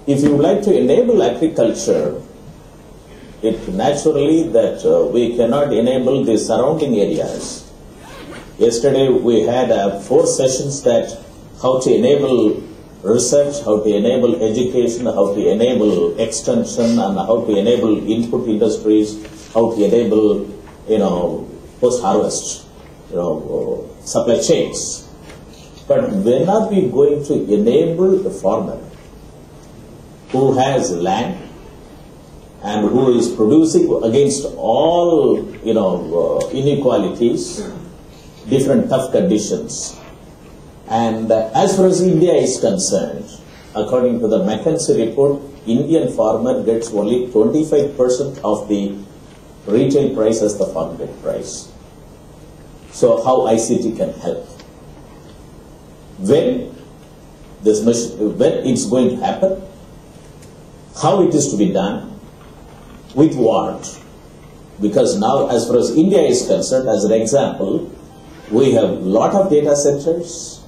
if you would like to enable agriculture, it naturally that we cannot enable the surrounding areas. Yesterday we had 4 sessions that how to enable research, how to enable education, how to enable extension, and how to enable input industries, how to enable, post-harvest, supply chains. But when are we going to enable the farmer who has land and who is producing against all, inequalities, different tough conditions? And as far as India is concerned, according to the McKinsey report, Indian farmer gets only 25% of the retail price as the farm gate price. So how ICT can help? When it's going to happen, how it is to be done, with what? Because now, as far as India is concerned, as an example, we have a lot of data centers,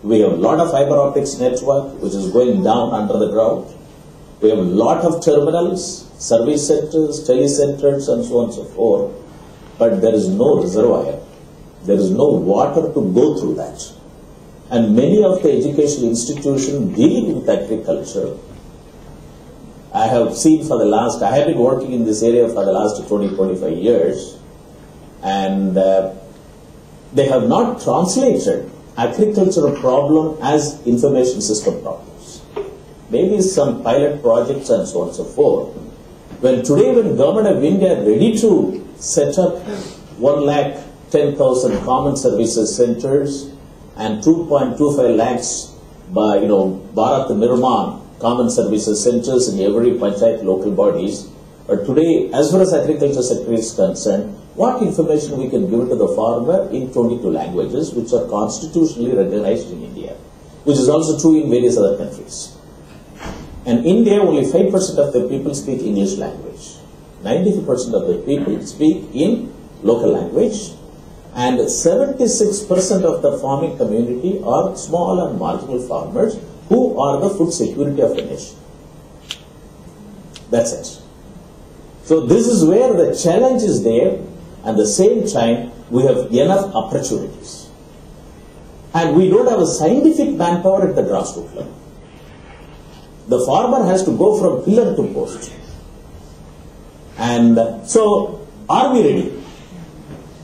we have a lot of fiber optics network which is going down under the ground, we have a lot of terminals, service centers, telecenters, and so on and so forth, but there is no reservoir, there is no water to go through that. And many of the educational institutions dealing with agriculture, I have seen I have been working in this area for the last 20-25 years, and they have not translated agricultural problem as information system problems. Maybe some pilot projects and so on and so forth. When Government of India ready to set up 1,10,000 common services centers and 2.25 lakhs by Bharat Nirman common services centers in every panchayat local bodies. But today, as far as agriculture sector is concerned, what information we can give to the farmer in 22 languages which are constitutionally recognized in India, which is also true in various other countries. And India, only 5% of the people speak English language. 95% of the people speak in local language, and 76% of the farming community are small and marginal farmers who are the food security of the nation. That's it. So this is where the challenge is there, and at the same time we have enough opportunities. And we don't have a scientific manpower at the grassroots level. The farmer has to go from pillar to post. And so, are we ready?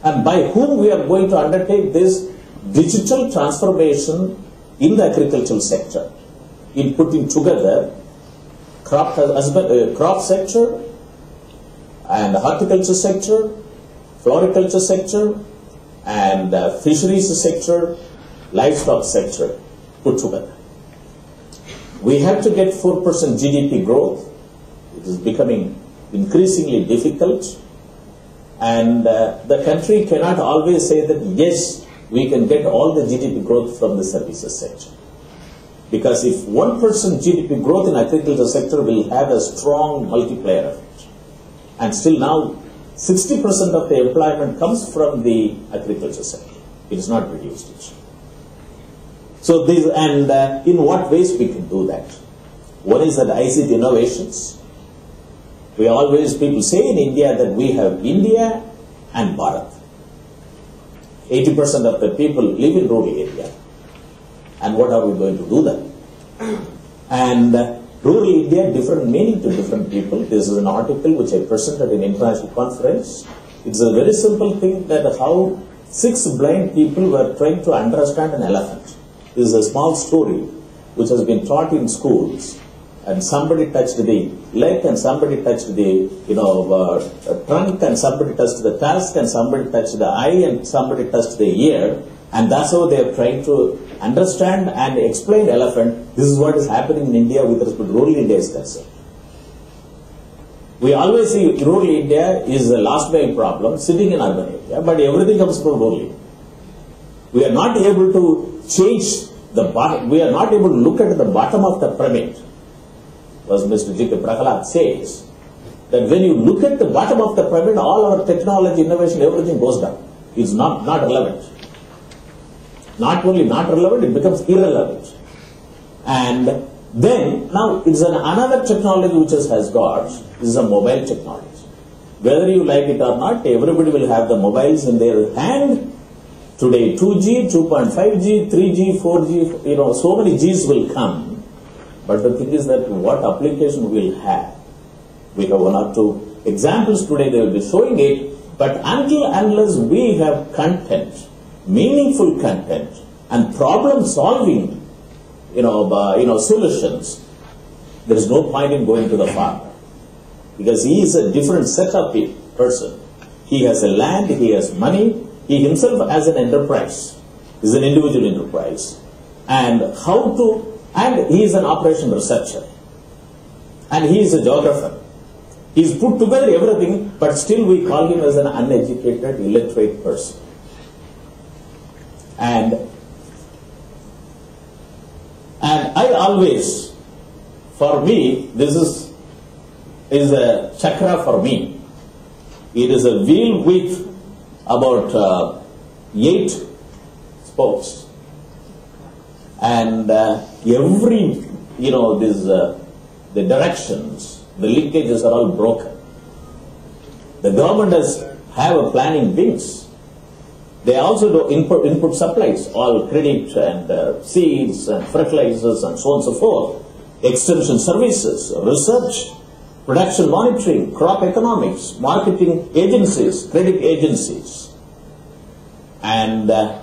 And by whom we are going to undertake this digital transformation in the agricultural sector, in putting together crop sector and horticulture sector, floriculture sector, and fisheries sector, livestock sector put together. We have to get 4% GDP growth. It is becoming increasingly difficult, and the country cannot always say that yes, we can get all the GDP growth from the services sector. Because if 1% GDP growth in agriculture sector will have a strong multiplier effect. And still now, 60% of the employment comes from the agriculture sector. It is not reduced. So in what ways we can do that? One is that ICT innovations. People say in India that we have India and Bharat. 80% of the people live in rural area. And what are we going to do then? And rural India, different meaning to different people. This is an article which I presented in an international conference. It's a very simple thing that how 6 blind people were trying to understand an elephant. This is a small story which has been taught in schools. And somebody touched the leg, and somebody touched the trunk, and somebody touched the tusk, and somebody touched the eye, and somebody touched the ear, and that's how they are trying to understand and explain elephant. This is what is happening in India with respect to rural India is concerned. We always see rural India is a last mile problem sitting in urban area, but everything comes from rural India. We are not able to change the bottom. We are not able to look at the bottom of the pyramid. As Mr. J.K. Prahalad says, that when you look at the bottom of the pyramid, all our technology, innovation, everything goes down. It's not relevant. Not only not relevant, it becomes irrelevant. And Then, now it's another technology which has got, is a mobile technology. Whether you like it or not, everybody will have the mobiles in their hand. Today 2G, 2.5G, 3G, 4G, so many Gs will come. But the thing is that what application we will have. We have one or two examples today, they will be showing it. But unless we have content, meaningful content, and problem solving, solutions, there is no point in going to the farmer. Because he is a different set of person. He has a land, he has money, he himself has an enterprise, is an individual enterprise. And he is an operation researcher. And he is a geographer. He's put together everything, but still we call him as an uneducated, illiterate person. And I always, for me, this is a chakra for me. It is a wheel with about 8 spokes. And every, the directions, the linkages are all broken. The government have a planning wings. They also do input supplies, all credit and seeds and fertilizers and so on and so forth, extension services, research, production monitoring, crop economics, marketing agencies, credit agencies. And the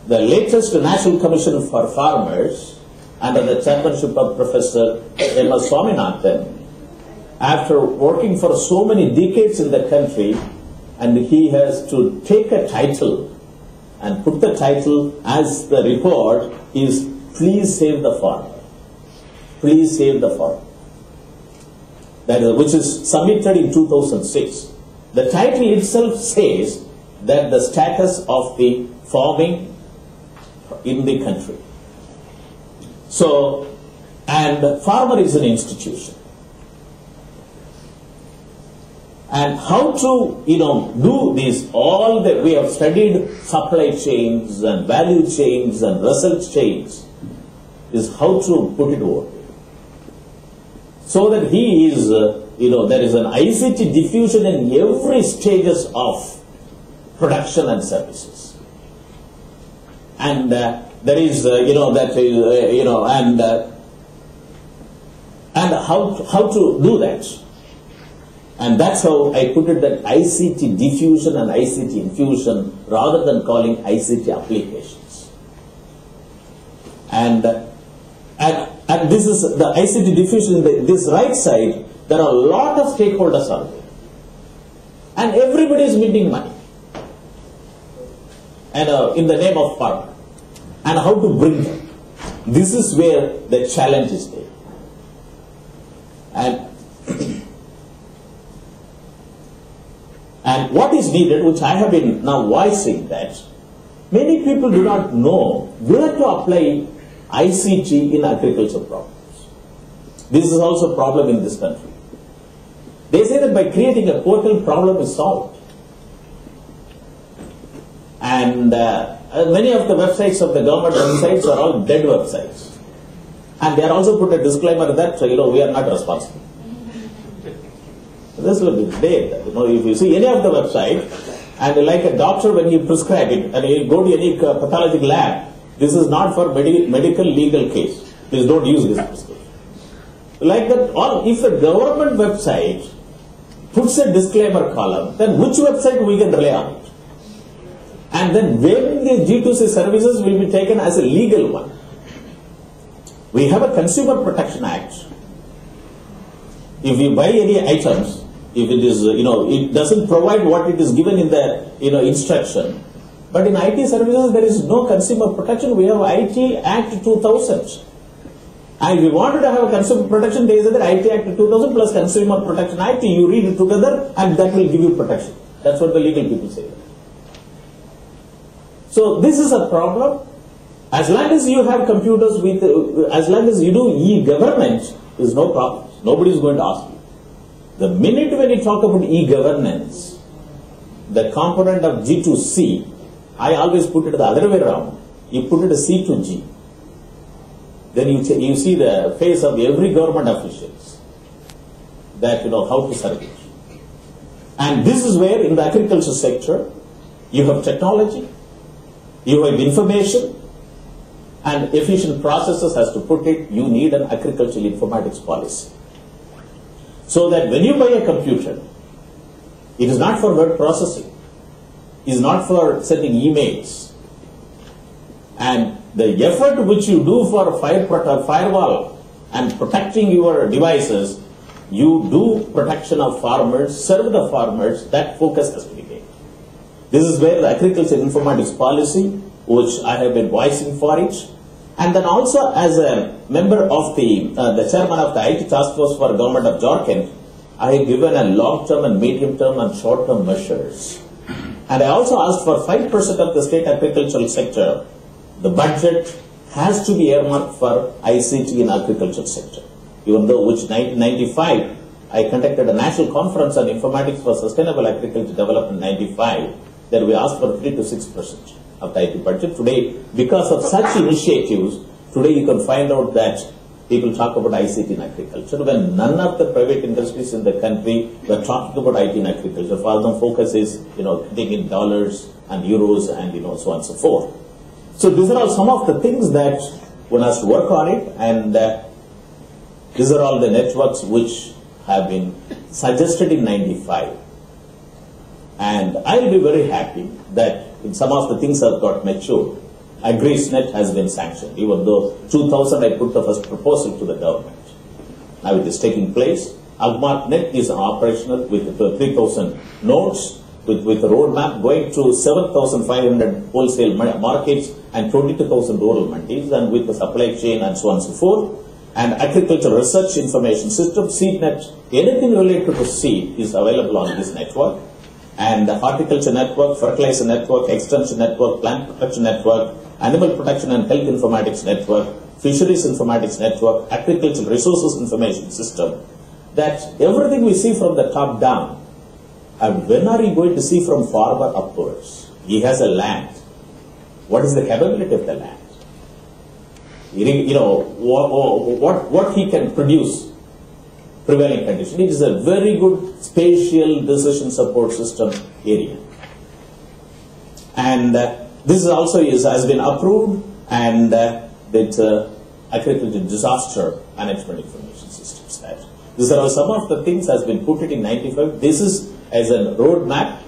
latest National Commission for Farmers, under the chairmanship of Professor M.S. Swaminathan, after working for so many decades in the country, and he has to take a title and put the title as the report is Please Save the Farmer. Please Save the Farmer. That is, which is submitted in 2006. The title itself says that the status of the farming in the country. So, and farmer is an institution. And how to, do this, all that we have studied supply chains and value chains and result chains, is how to put it over. So that he is, there is an ICT diffusion in every stages of production and services. And there is, and how to do that. And that's how I put it, that ICT diffusion and ICT infusion rather than calling ICT applications. And this is the ICT diffusion, this right side, there are a lot of stakeholders out there. And everybody is minting money. And in the name of farmer. And how to bring them. This is where the challenge is there. And what is needed, which I have been now voicing, that many people do not know where to apply ICT in agriculture problems. This is also a problem in this country. They say that by creating a portal, problem is solved. And many of the websites of the government websites are all dead websites. And they are also put a disclaimer that, we are not responsible. This will be dead. If you see any of the website, and like a doctor when he prescribe it, and you go to any pathological lab, this is not for medical legal case. Please don't use this prescription. Like that, or if the government website puts a disclaimer column, then which website we can rely on it? And then when the G2C services will be taken as a legal one. We have a Consumer Protection Act. If you buy any items, if it is, it doesn't provide what it is given in the, instruction. But in IT services, there is no consumer protection. We have IT Act 2000. And if you wanted to have a consumer protection, there is the IT Act 2000 plus Consumer Protection Act. You read it together and that will give you protection. That's what the legal people say. So this is a problem. As long as you have computers with, as long as you do e-government, there is no problem. Nobody is going to ask you. The minute when you talk about e-governance, the component of G2C, I always put it the other way around. You put it a C to G. then you see the face of every government officials that how to serve it. And this is where in the agriculture sector you have technology, you have information, and efficient processes. Has to put it, you need an agricultural informatics policy. So that when you buy a computer, it is not for word processing, it is not for sending emails. And the effort which you do for firewall and protecting your devices, you do protection of farmers, serve the farmers, that focus has to be made. This is where the agriculture informatics policy, which I have been voicing for it, and then also as a member of the chairman of the IT task force for government of Jharkhand, I have given a long-term and medium-term and short-term measures. And I also asked for 5% of the state agricultural sector. The budget has to be earmarked for ICT in agriculture sector. Even though which 1995, I conducted a national conference on informatics for sustainable agriculture development in 95, that we asked for 3 to 6% of the IT budget. Today, because of such initiatives, today you can find out that people talk about ICT in agriculture when none of the private industries in the country were talking about IT in agriculture. For them, focus is, getting in dollars and euros and, so on and so forth. So these are all some of the things that one has to work on it, and these are all the networks which have been suggested in 95. And I will be very happy that in some of the things have got matured. AgriSnet has been sanctioned, even though 2000 I put the first proposal to the government. Now it is taking place. AgmarkNet is operational with 3,000 nodes, with a roadmap going to 7,500 wholesale markets and 22,000 rural mandis, and with the supply chain and so on and so forth. And agriculture research information system, SeedNet, anything related to seed is available on this network. And the horticulture network, fertilizer network, extension network, plant protection network, animal protection and health informatics network, fisheries informatics network, agricultural resources information system. That everything we see from the top down. And when are you going to see from farmer upwards? He has a land. What is the capability of the land? What he can produce, prevailing condition. It is a very good spatial decision support system area. And this also has been approved, and that agriculture disaster management information systems. These are all some of the things has been put it in 95. This is as a roadmap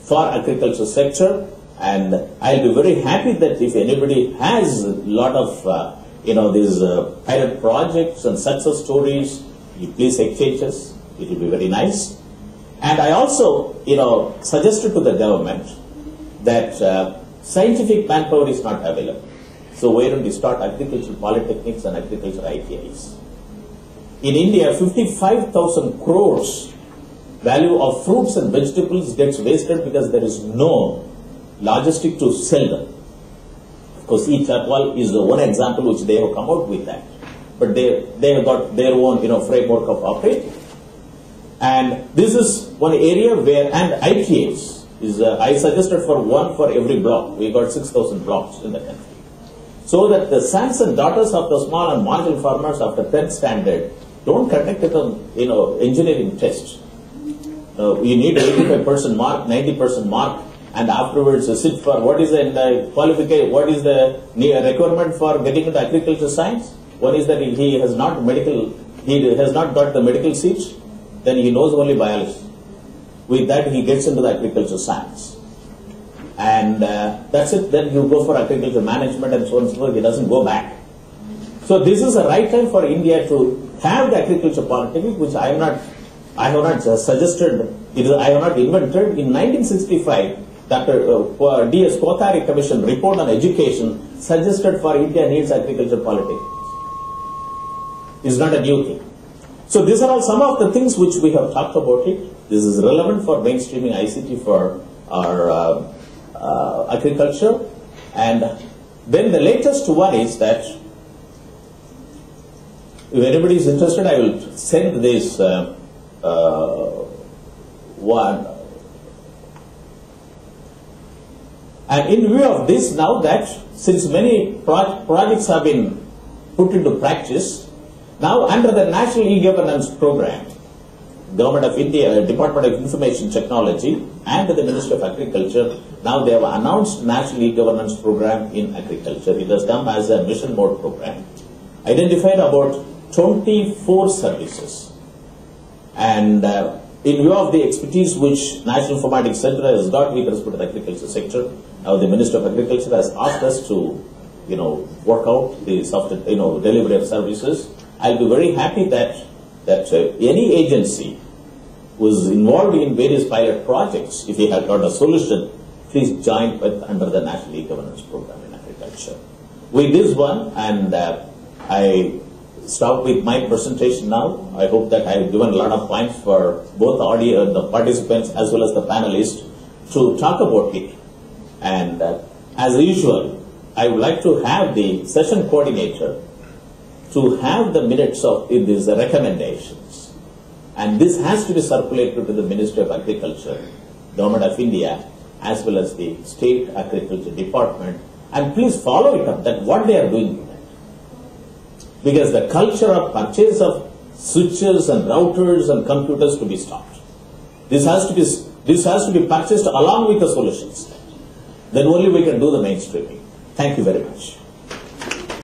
for agriculture sector, and I'll be very happy that if anybody has a lot of these pilot projects and success stories, you please exchange us. It will be very nice. And I also suggested to the government that scientific manpower is not available. So why don't we start agricultural polytechnics and agricultural ITIs? In India, 55,000 crores value of fruits and vegetables gets wasted because there is no logistic to sell them. Of course, eChatwal is the one example which they have come out with that. But they have got their own framework of operating. And this is one area where, and ITAs is, I suggested for one for every block. We got 6,000 blocks in the country. So that the sons and daughters of the small and marginal farmers after 10th standard don't conduct an engineering test. You need 85% mark, 90% mark, and afterwards sit for what is the qualification, what is the requirement for getting into agriculture science? One is that he has not got the medical seat, then he knows only biology. With that he gets into the agriculture science. And that's it, then you go for agriculture management and so on and so forth, he doesn't go back. So this is the right time for India to have the agriculture polytechnic, which I have not suggested, I have not invented. In 1965, Dr. D.S. Kothari Commission report on education suggested for India needs agriculture polytechnics. It's not a new thing. So these are all some of the things which we have talked about it. This is relevant for mainstreaming ICT for our agriculture. And then the latest one is that if anybody is interested, I will send this one. And in view of this, now that since many projects have been put into practice. Now, under the National E-Governance Program, Government of India, Department of Information Technology and the Ministry of Agriculture, now they have announced National E-Governance Program in Agriculture. It has come as a mission mode program. Identified about 24 services. And in view of the expertise which National Informatics Center has got with respect to the agriculture sector, now the Minister of Agriculture has asked us to, work out the software, delivery of services. I'll be very happy that any agency who is involved in various pilot projects, if you have got a solution, please join under the National E-Governance Program in Agriculture. With this one, and I stop with my presentation now. I hope that I have given a lot of points for both the participants as well as the panelists to talk about it. And as usual, I would like to have the session coordinator to have the minutes of these recommendations. And this has to be circulated to the Ministry of Agriculture, Government of India, as well as the State Agriculture Department. And please follow it up, that what they are doing in it. Because the culture of purchase of switches and routers and computers to be stopped. This has to be purchased along with the solutions. Then only we can do the mainstreaming. Thank you very much.